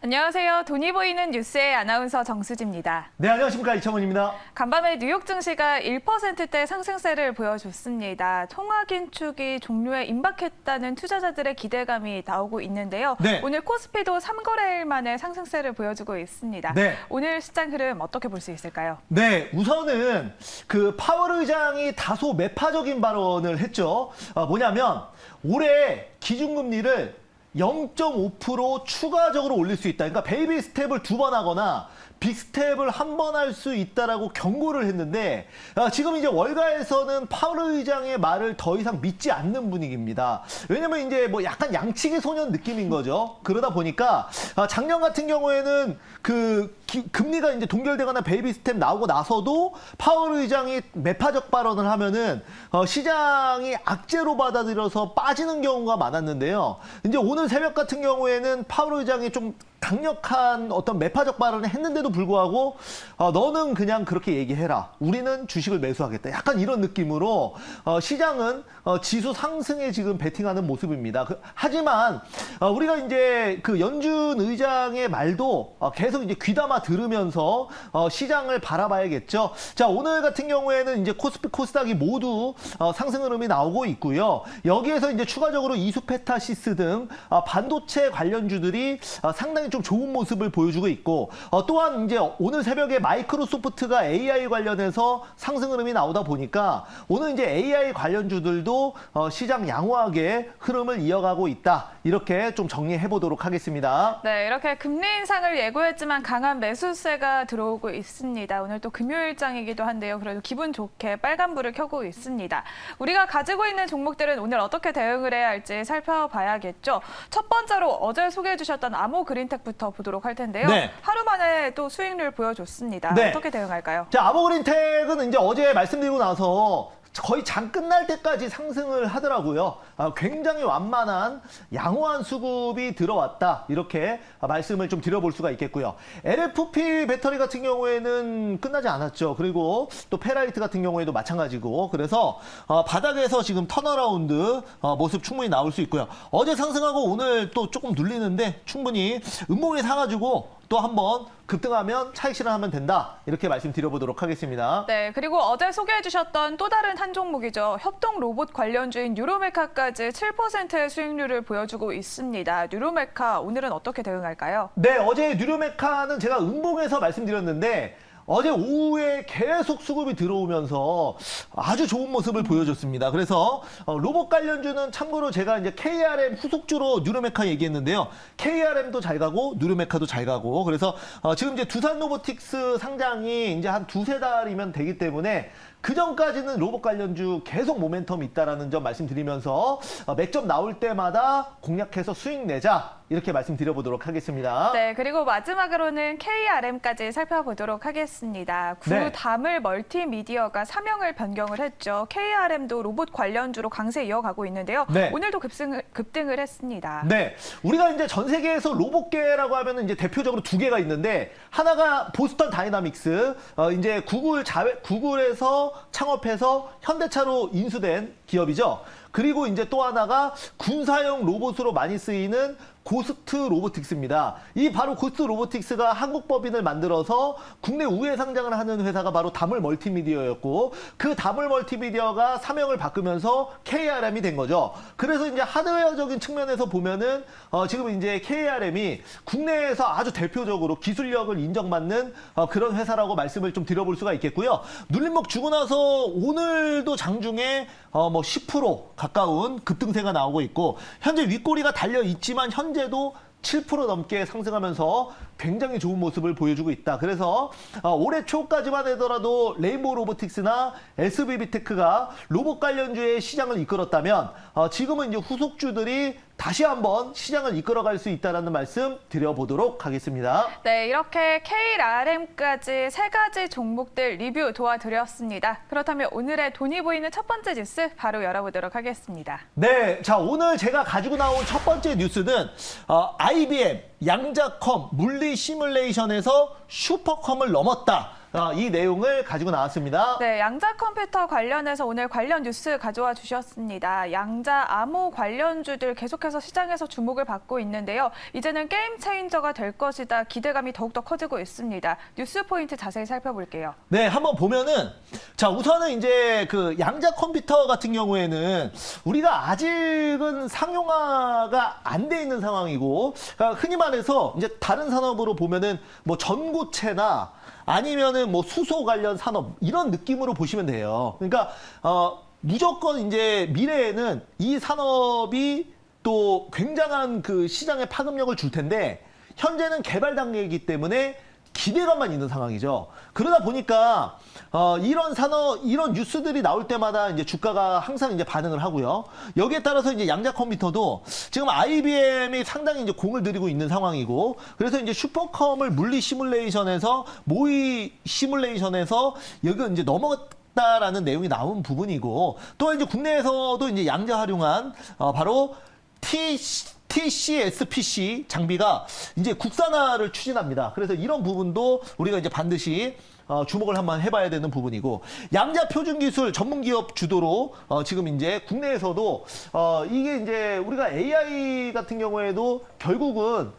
안녕하세요. 돈이 보이는 뉴스의 아나운서 정수지입니다. 네, 안녕하십니까. 이창훈입니다. 간밤에 뉴욕 증시가 1%대 상승세를 보여줬습니다. 통화 긴축이 종료에 임박했다는 투자자들의 기대감이 나오고 있는데요. 네. 오늘 코스피도 3거래일 만에 상승세를 보여주고 있습니다. 네. 오늘 시장 흐름 어떻게 볼 수 있을까요? 네, 우선은 파월 의장이 다소 매파적인 발언을 했죠. 뭐냐면 올해 기준금리를 0.5% 추가적으로 올릴 수 있다. 그러니까 베이비 스텝을 2번 하거나 빅 스텝을 1번 할 수 있다라고 경고를 했는데 지금 이제 월가에서는 파월 의장의 말을 더 이상 믿지 않는 분위기입니다. 왜냐면 이제 뭐 약간 양치기 소년 느낌인 거죠. 그러다 보니까 작년 같은 경우에는 금리가 이제 동결되거나 베이비 스텝 나오고 나서도 파월 의장이 매파적 발언을 하면은 시장이 악재로 받아들여서 빠지는 경우가 많았는데요. 이제 오늘 새벽 같은 경우에는 파월 의장이 좀 강력한 어떤 매파적 발언을 했는데도 불구하고 너는 그냥 그렇게 얘기해라. 우리는 주식을 매수하겠다. 약간 이런 느낌으로 시장은 지수 상승에 지금 베팅하는 모습입니다. 하지만 우리가 이제 연준 의장의 말도 계속 이제 귀담아 들으면서 시장을 바라봐야겠죠. 자, 오늘 같은 경우에는 이제 코스피, 코스닥이 모두 상승 흐름이 나오고 있고요. 여기에서 이제 추가적으로 이수페타시스 등 반도체 관련주들이 상당히 좀 좋은 모습을 보여주고 있고 또한 이제 오늘 새벽에 마이크로소프트가 AI 관련해서 상승 흐름이 나오다 보니까 오늘 이제 AI 관련주들도 시장 양호하게 흐름을 이어가고 있다. 이렇게 좀 정리해 보도록 하겠습니다. 네, 이렇게 금리 인상을 예고했지만 강한 매수세가 들어오고 있습니다. 오늘 또 금요일장이기도 한데요. 그래도 기분 좋게 빨간불을 켜고 있습니다. 우리가 가지고 있는 종목들은 오늘 어떻게 대응을 해야 할지 살펴봐야겠죠. 첫 번째로 어제 소개해 주셨던 아모그린텍부터 보도록 할 텐데요. 네. 하루 만에 또 수익률 보여줬습니다. 네. 어떻게 대응할까요? 자, 아모그린텍은 이제 어제 말씀드리고 나서 거의 장 끝날 때까지 상승을 하더라고요. 굉장히 완만한 양호한 수급이 들어왔다. 이렇게 말씀을 좀 드려볼 수가 있겠고요. LFP 배터리 같은 경우에는 끝나지 않았죠. 그리고 또 페라이트 같은 경우에도 마찬가지고. 그래서 바닥에서 지금 턴어라운드 모습 충분히 나올 수 있고요. 어제 상승하고 오늘 또 조금 눌리는데 충분히 음봉에 사가지고 또 한번 급등하면 차익 실현하면 된다. 이렇게 말씀드려보도록 하겠습니다. 네, 그리고 어제 소개해 주셨던 또 다른 한 종목이죠. 협동 로봇 관련주인 뉴로메카까지 7%의 수익률을 보여주고 있습니다. 뉴로메카 오늘은 어떻게 대응할까요? 네, 어제 뉴로메카는 제가 음봉에서 말씀드렸는데 어제 오후에 계속 수급이 들어오면서 아주 좋은 모습을 보여줬습니다. 그래서 로봇 관련주는 참고로 제가 이제 KRM 후속주로 뉴로메카 얘기했는데요. KRM도 잘 가고 뉴로메카도 잘 가고 그래서 지금 이제 두산 로보틱스 상장이 이제 한 2~3달이면 되기 때문에 그 전까지는 로봇 관련주 계속 모멘텀이 있다라는 점 말씀드리면서 맥점 나올 때마다 공략해서 수익 내자 이렇게 말씀드려보도록 하겠습니다. 네, 그리고 마지막으로는 KRM까지 살펴보도록 하겠습니다. 구다물 멀티미디어가 사명을 변경을 했죠. KRM도 로봇 관련주로 강세 이어가고 있는데요. 네. 오늘도 급등을 했습니다. 네, 우리가 이제 전 세계에서 로봇계라고 하면 이제 대표적으로 두 개가 있는데 하나가 보스턴 다이나믹스, 이제 구글에서 창업해서 현대차로 인수된 기업이죠. 그리고 이제 또 하나가 군사용 로봇으로 많이 쓰이는 고스트 로보틱스입니다. 이 바로 고스트 로보틱스가 한국 법인을 만들어서 국내 우회 상장을 하는 회사가 바로 다물 멀티미디어였고 그 다물 멀티미디어가 사명을 바꾸면서 KRM이 된 거죠. 그래서 이제 하드웨어적인 측면에서 보면은 지금 이제 KRM이 국내에서 아주 대표적으로 기술력을 인정받는 그런 회사라고 말씀을 좀 드려볼 수가 있겠고요. 눌림목 주고 나서 오늘도 장중에 뭐 10% 가까운 급등세가 나오고 있고 현재 윗꼬리가 달려 있지만 현재도 7% 넘게 상승하면서 굉장히 좋은 모습을 보여주고 있다. 그래서 올해 초까지만 하더라도 레인보우 로보틱스나 SBB테크가 로봇 관련주의 시장을 이끌었다면 지금은 이제 후속주들이 다시 한번 시장을 이끌어갈 수 있다는 말씀 드려보도록 하겠습니다. 네, 이렇게 KRM까지 세 가지 종목들 리뷰 도와드렸습니다. 그렇다면 오늘의 돈이 보이는 첫 번째 뉴스 바로 열어보도록 하겠습니다. 네, 자 오늘 제가 가지고 나온 첫 번째 뉴스는 IBM 양자컴 물리 시뮬레이션에서 슈퍼컴을 넘었다. 이 내용을 가지고 나왔습니다. 네, 양자 컴퓨터 관련해서 오늘 관련 뉴스 가져와 주셨습니다. 양자 암호 관련주들 계속해서 시장에서 주목을 받고 있는데요. 이제는 게임 체인저가 될 것이다. 기대감이 더욱더 커지고 있습니다. 뉴스 포인트 자세히 살펴볼게요. 네, 한번 보면은 자, 우선은 이제 그 양자 컴퓨터 같은 경우에는 우리가 아직은 상용화가 안 돼 있는 상황이고, 그러니까 흔히 말해서 이제 다른 산업으로 보면은 뭐 전고체나 아니면은 뭐 수소 관련 산업 이런 느낌으로 보시면 돼요. 그러니까 무조건 이제 미래에는 이 산업이 또 굉장한 그 시장의 파급력을 줄 텐데 현재는 개발 단계이기 때문에 기대감만 있는 상황이죠. 그러다 보니까 이런 산업, 이런 뉴스들이 나올 때마다 이제 주가가 항상 이제 반응을 하고요. 여기에 따라서 이제 양자 컴퓨터도 지금 IBM이 상당히 이제 공을 들이고 있는 상황이고, 그래서 이제 슈퍼컴을 물리 시뮬레이션에서 모의 시뮬레이션에서 여기 이제 넘어갔다라는 내용이 나온 부분이고, 또 이제 국내에서도 이제 양자 활용한 바로 TCSPC 장비가 이제 국산화를 추진합니다. 그래서 이런 부분도 우리가 이제 반드시 주목을 한번 해봐야 되는 부분이고, 양자 표준 기술 전문 기업 주도로 지금 이제 국내에서도 이게 이제 우리가 AI 같은 경우에도 결국은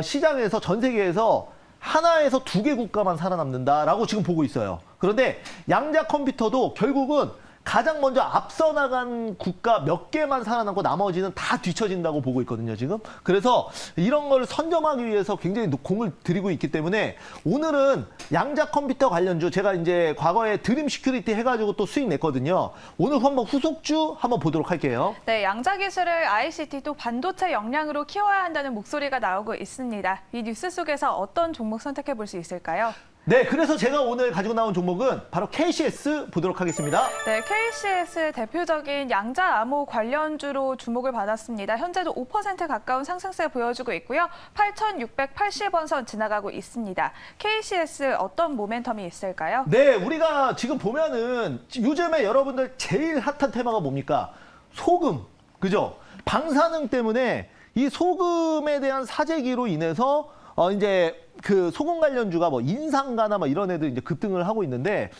시장에서 전 세계에서 하나에서 2개 국가만 살아남는다라고 지금 보고 있어요. 그런데 양자 컴퓨터도 결국은 가장 먼저 앞서 나간 국가 몇 개만 살아남고 나머지는 다 뒤처진다고 보고 있거든요, 지금. 그래서 이런 걸 선점하기 위해서 굉장히 공을 들이고 있기 때문에 오늘은 양자 컴퓨터 관련주, 제가 이제 과거에 드림 시큐리티 해가지고 또 수익 냈거든요. 오늘 한번 후속주 한번 보도록 할게요. 네, 양자 기술을 ICT 또 반도체 역량으로 키워야 한다는 목소리가 나오고 있습니다. 이 뉴스 속에서 어떤 종목 선택해 볼 수 있을까요? 네, 그래서 제가 오늘 가지고 나온 종목은 바로 KCS 보도록 하겠습니다. 네, KCS 대표적인 양자 암호 관련주로 주목을 받았습니다. 현재도 5% 가까운 상승세 보여주고 있고요. 8,680원 선 지나가고 있습니다. KCS 어떤 모멘텀이 있을까요? 네, 우리가 지금 보면은 요즘에 여러분들 제일 핫한 테마가 뭡니까? 소금, 그죠? 방사능 때문에 이 소금에 대한 사재기로 인해서 이제 그 소금 관련주가 뭐 인상가나 뭐 이런 애들 이제 급등을 하고 있는데,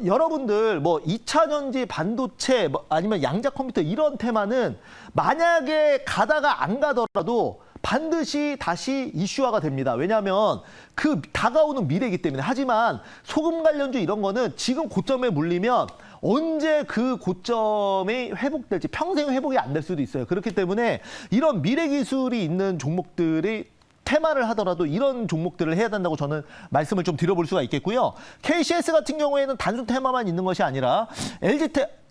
여러분들 뭐 2차 전지, 반도체, 뭐 아니면 양자 컴퓨터 이런 테마는 만약에 가다가 안 가더라도 반드시 다시 이슈화가 됩니다. 왜냐하면 그 다가오는 미래이기 때문에. 하지만 소금 관련주 이런 거는 지금 고점에 물리면 언제 그 고점이 회복될지 평생 회복이 안 될 수도 있어요. 그렇기 때문에 이런 미래 기술이 있는 종목들이 테마를 하더라도 이런 종목들을 해야 된다고 저는 말씀을 좀 드려볼 수가 있겠고요. KCS 같은 경우에는 단순 테마만 있는 것이 아니라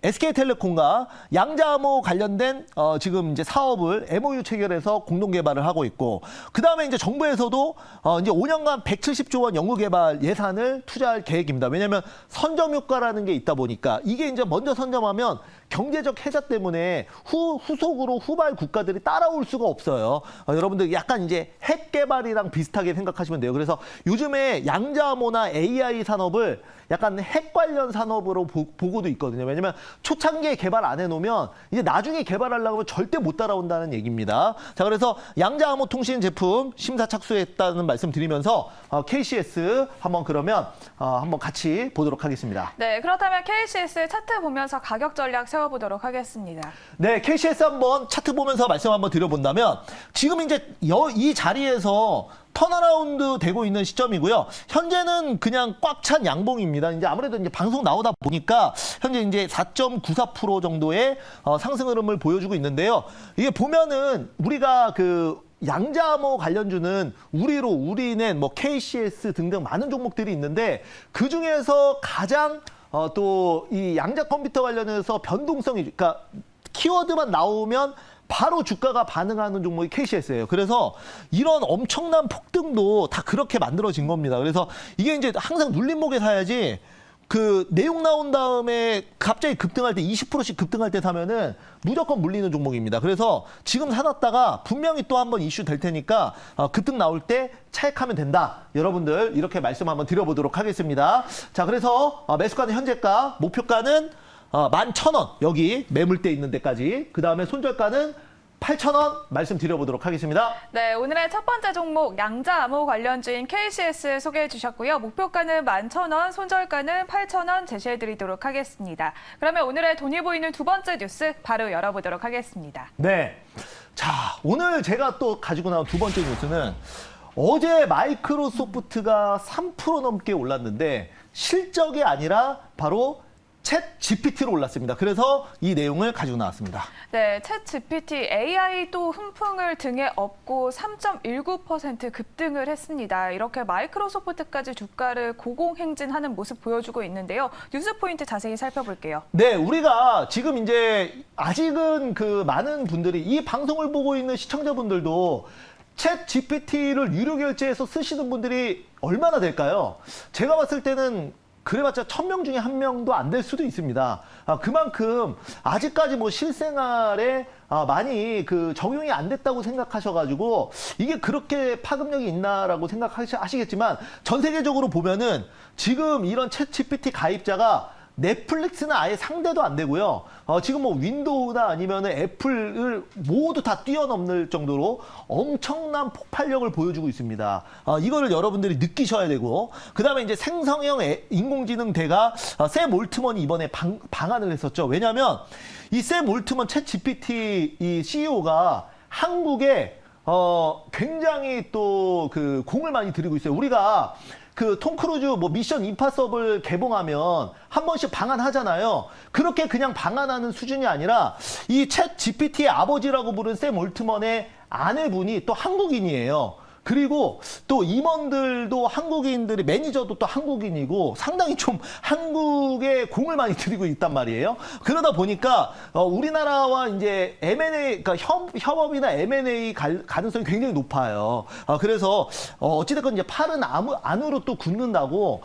SK텔레콤과 양자암호 관련된 지금 이제 사업을 MOU 체결해서 공동 개발을 하고 있고, 그 다음에 이제 정부에서도 이제 5년간 170조 원 연구 개발 예산을 투자할 계획입니다. 왜냐하면 선점 효과라는 게 있다 보니까 이게 이제 먼저 선점하면 경제적 혜자 때문에 후속으로 후발 국가들이 따라올 수가 없어요. 여러분들 약간 이제 핵 개발이랑 비슷하게 생각하시면 돼요. 그래서 요즘에 양자암호나 AI 산업을 약간 핵 관련 산업으로 보고도 있거든요. 왜냐면 초창기에 개발 안 해놓으면 이제 나중에 개발하려고 하면 절대 못 따라온다는 얘기입니다. 자, 그래서 양자암호 통신 제품 심사 착수했다는 말씀 드리면서 KCS 한번 그러면 한번 같이 보도록 하겠습니다. 네, 그렇다면 KCS 차트 보면서 가격 전략 세워보도록 하겠습니다. 네, KCS 한번 차트 보면서 말씀 한번 드려본다면 지금 이제 이 자리에서 턴어라운드 되고 있는 시점이고요. 현재는 그냥 꽉 찬 양봉입니다. 이제 아무래도 이제 방송 나오다 보니까 현재 이제 4.94% 정도의 상승 흐름을 보여주고 있는데요. 이게 보면은 우리가 그 양자암호 관련주는 우리net, 뭐 KCS 등등 많은 종목들이 있는데 그 중에서 가장 또 이 양자 컴퓨터 관련해서 변동성이, 그러니까 키워드만 나오면 바로 주가가 반응하는 종목이 KCS예요. 그래서 이런 엄청난 폭등도 다 그렇게 만들어진 겁니다. 그래서 이게 이제 항상 눌림목에 사야지, 그 내용 나온 다음에 갑자기 급등할 때 20%씩 급등할 때 사면은 무조건 물리는 종목입니다. 그래서 지금 사놨다가 분명히 또 한번 이슈 될 테니까 급등 나올 때 차익하면 된다. 여러분들 이렇게 말씀 한번 드려보도록 하겠습니다. 자, 그래서 매수가는 현재가, 목표가는 11,000원, 여기 매물대 있는 데까지. 그 다음에 손절가는 8,000원 말씀드려보도록 하겠습니다. 네, 오늘의 첫 번째 종목 양자암호 관련주인 KCS 소개해 주셨고요. 목표가는 11,000원, 손절가는 8,000원 제시해 드리도록 하겠습니다. 그러면 오늘의 돈이 보이는 두 번째 뉴스 바로 열어보도록 하겠습니다. 네. 자, 오늘 제가 또 가지고 나온 두 번째 뉴스는 어제 마이크로소프트가 3% 넘게 올랐는데 실적이 아니라 바로 챗 GPT로 올랐습니다. 그래서 이 내용을 가지고 나왔습니다. 네, 챗 GPT AI 또 훈풍을 등에 업고 3.19% 급등을 했습니다. 이렇게 마이크로소프트까지 주가를 고공행진하는 모습 보여주고 있는데요. 뉴스 포인트 자세히 살펴볼게요. 네, 우리가 지금 이제 아직은 그 많은 분들이 이 방송을 보고 있는 시청자분들도 챗 GPT를 유료 결제해서 쓰시는 분들이 얼마나 될까요? 제가 봤을 때는 그래봤자 1000명 중에 1명도 안 될 수도 있습니다. 그만큼 아직까지 뭐 실생활에 많이 그 적용이 안 됐다고 생각하셔가지고 이게 그렇게 파급력이 있나라고 생각하시겠지만 전 세계적으로 보면은 지금 이런 챗 GPT 가입자가 넷플릭스는 아예 상대도 안 되고요. 지금 뭐 윈도우나 아니면은 애플을 모두 다 뛰어넘을 정도로 엄청난 폭발력을 보여주고 있습니다. 이거를 여러분들이 느끼셔야 되고, 그 다음에 이제 생성형 인공지능 대가 샘 올트먼이 이번에 방한을 했었죠. 왜냐하면 이 샘 올트먼 챗 GPT 이 CEO가 한국에 굉장히 또 그 공을 많이 들이고 있어요. 우리가 그 톰 크루즈 뭐 미션 임파서블 개봉하면 한 번씩 방한하잖아요. 그렇게 그냥 방한하는 수준이 아니라 이 챗 GPT의 아버지라고 부른 샘 올트먼의 아내분이 또 한국인이에요. 그리고 또 임원들도 한국인들이, 매니저도 또 한국인이고 상당히 좀 한국에 공을 많이 들이고 있단 말이에요. 그러다 보니까 우리나라와 이제 M&A, 그러니까 협업이나 M&A 가능성이 굉장히 높아요. 그래서 어찌됐건 이제 팔은 안으로 또 굽는다고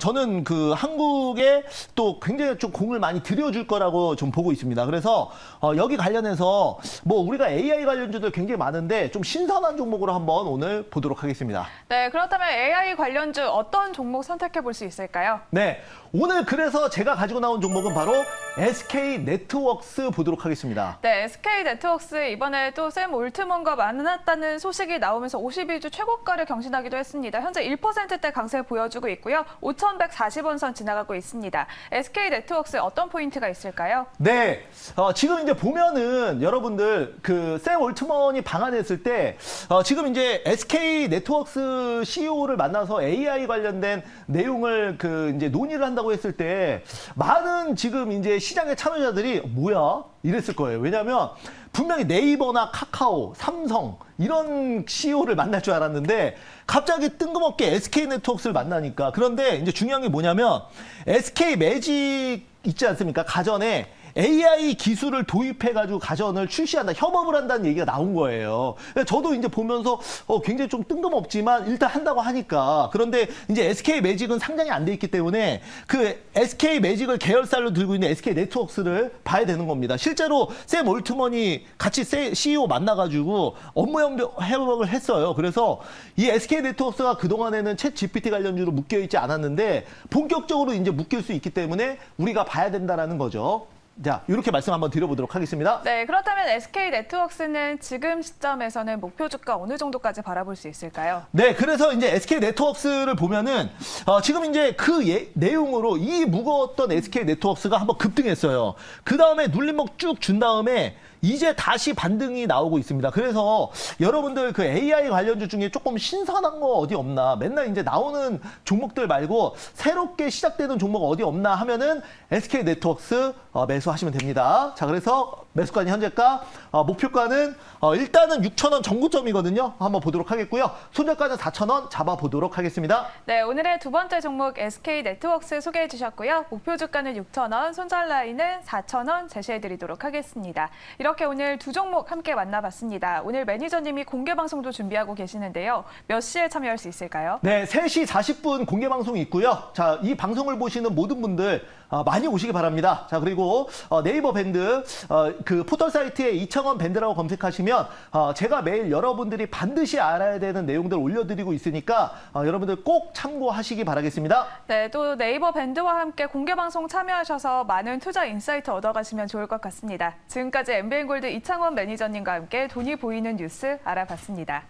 저는 그 한국에 또 굉장히 좀 공을 많이 들여줄 거라고 좀 보고 있습니다. 그래서 여기 관련해서 뭐 우리가 AI 관련주들 굉장히 많은데 좀 신선한 종목으로 한번 오늘 보도록 하겠습니다. 네, 그렇다면 AI 관련주 어떤 종목 선택해 볼 수 있을까요? 네, 오늘 그래서 제가 가지고 나온 종목은 바로 SK네트워크스 보도록 하겠습니다. 네, SK네트워크스 이번에 또 샘 올트먼과 만났다는 소식이 나오면서 52주 최고가를 경신하기도 했습니다. 현재 1%대 강세 보여주고 있고요. 5,140원 선 지나가고 있습니다. SK네트워크스 어떤 포인트가 있을까요? 네, 지금 이제 보면은 여러분들 그 샘 올트먼이 방한했을 때 지금 이제 SK네트워크스 CEO를 만나서 AI 관련된 내용을 그 이제 논의를 한다고 했을 때 많은 지금 이제 시장의 참여자들이 뭐야? 이랬을 거예요. 왜냐하면 분명히 네이버나 카카오, 삼성 이런 CEO를 만날 줄 알았는데 갑자기 뜬금없게 SK네트워크스를 만나니까. 그런데 이제 중요한 게 뭐냐면 SK 매직 있지 않습니까? 가전에 AI 기술을 도입해가지고 가전을 출시한다, 협업을 한다는 얘기가 나온 거예요. 저도 이제 보면서 굉장히 좀 뜬금없지만 일단 한다고 하니까. 그런데 이제 SK 매직은 상장이 안 돼 있기 때문에 그 SK 매직을 계열사로 들고 있는 SK 네트워크스를 봐야 되는 겁니다. 실제로 샘 올트먼이 같이 CEO 만나가지고 업무 협업을 했어요. 그래서 이 SK 네트워크스가 그동안에는 챗 GPT 관련주로 묶여있지 않았는데 본격적으로 이제 묶일 수 있기 때문에 우리가 봐야 된다라는 거죠. 자, 이렇게 말씀 한번 드려보도록 하겠습니다. 네, 그렇다면 SK네트워크스는 지금 시점에서는 목표 주가 어느 정도까지 바라볼 수 있을까요? 네, 그래서 이제 SK네트워크스를 보면은 지금 이제 그 내용으로 이 무거웠던 SK네트워크스가 한번 급등했어요. 그 다음에 눌림목 쭉 준 다음에 이제 다시 반등이 나오고 있습니다. 그래서 여러분들 그 AI 관련주 중에 조금 신선한 거 어디 없나, 맨날 이제 나오는 종목들 말고 새롭게 시작되는 종목 어디 없나 하면은 SK네트워크스 매수하시면 됩니다. 자, 그래서 매수가는 현재가, 목표가는 일단은 6,000원 정고점이거든요. 한번 보도록 하겠고요. 손절가는 4,000원 잡아보도록 하겠습니다. 네, 오늘의 두 번째 종목 SK네트워크스 소개해 주셨고요. 목표 주가는 6,000원, 손절 라인은 4,000원 제시해 드리도록 하겠습니다. 이렇게 오늘 두 종목 함께 만나봤습니다. 오늘 매니저님이 공개 방송도 준비하고 계시는데요. 몇 시에 참여할 수 있을까요? 네, 3시 40분 공개 방송이 있고요. 자, 이 방송을 보시는 모든 분들 많이 오시기 바랍니다. 자, 그리고 네이버 밴드 그 포털 사이트에 이창원 밴드라고 검색하시면 제가 매일 여러분들이 반드시 알아야 되는 내용들 올려드리고 있으니까 여러분들 꼭 참고하시기 바라겠습니다. 네, 또 네이버 밴드와 함께 공개 방송 참여하셔서 많은 투자 인사이트 얻어가시면 좋을 것 같습니다. 지금까지 MBN골드 이창원 매니저님과 함께 돈이 보이는 뉴스 알아봤습니다.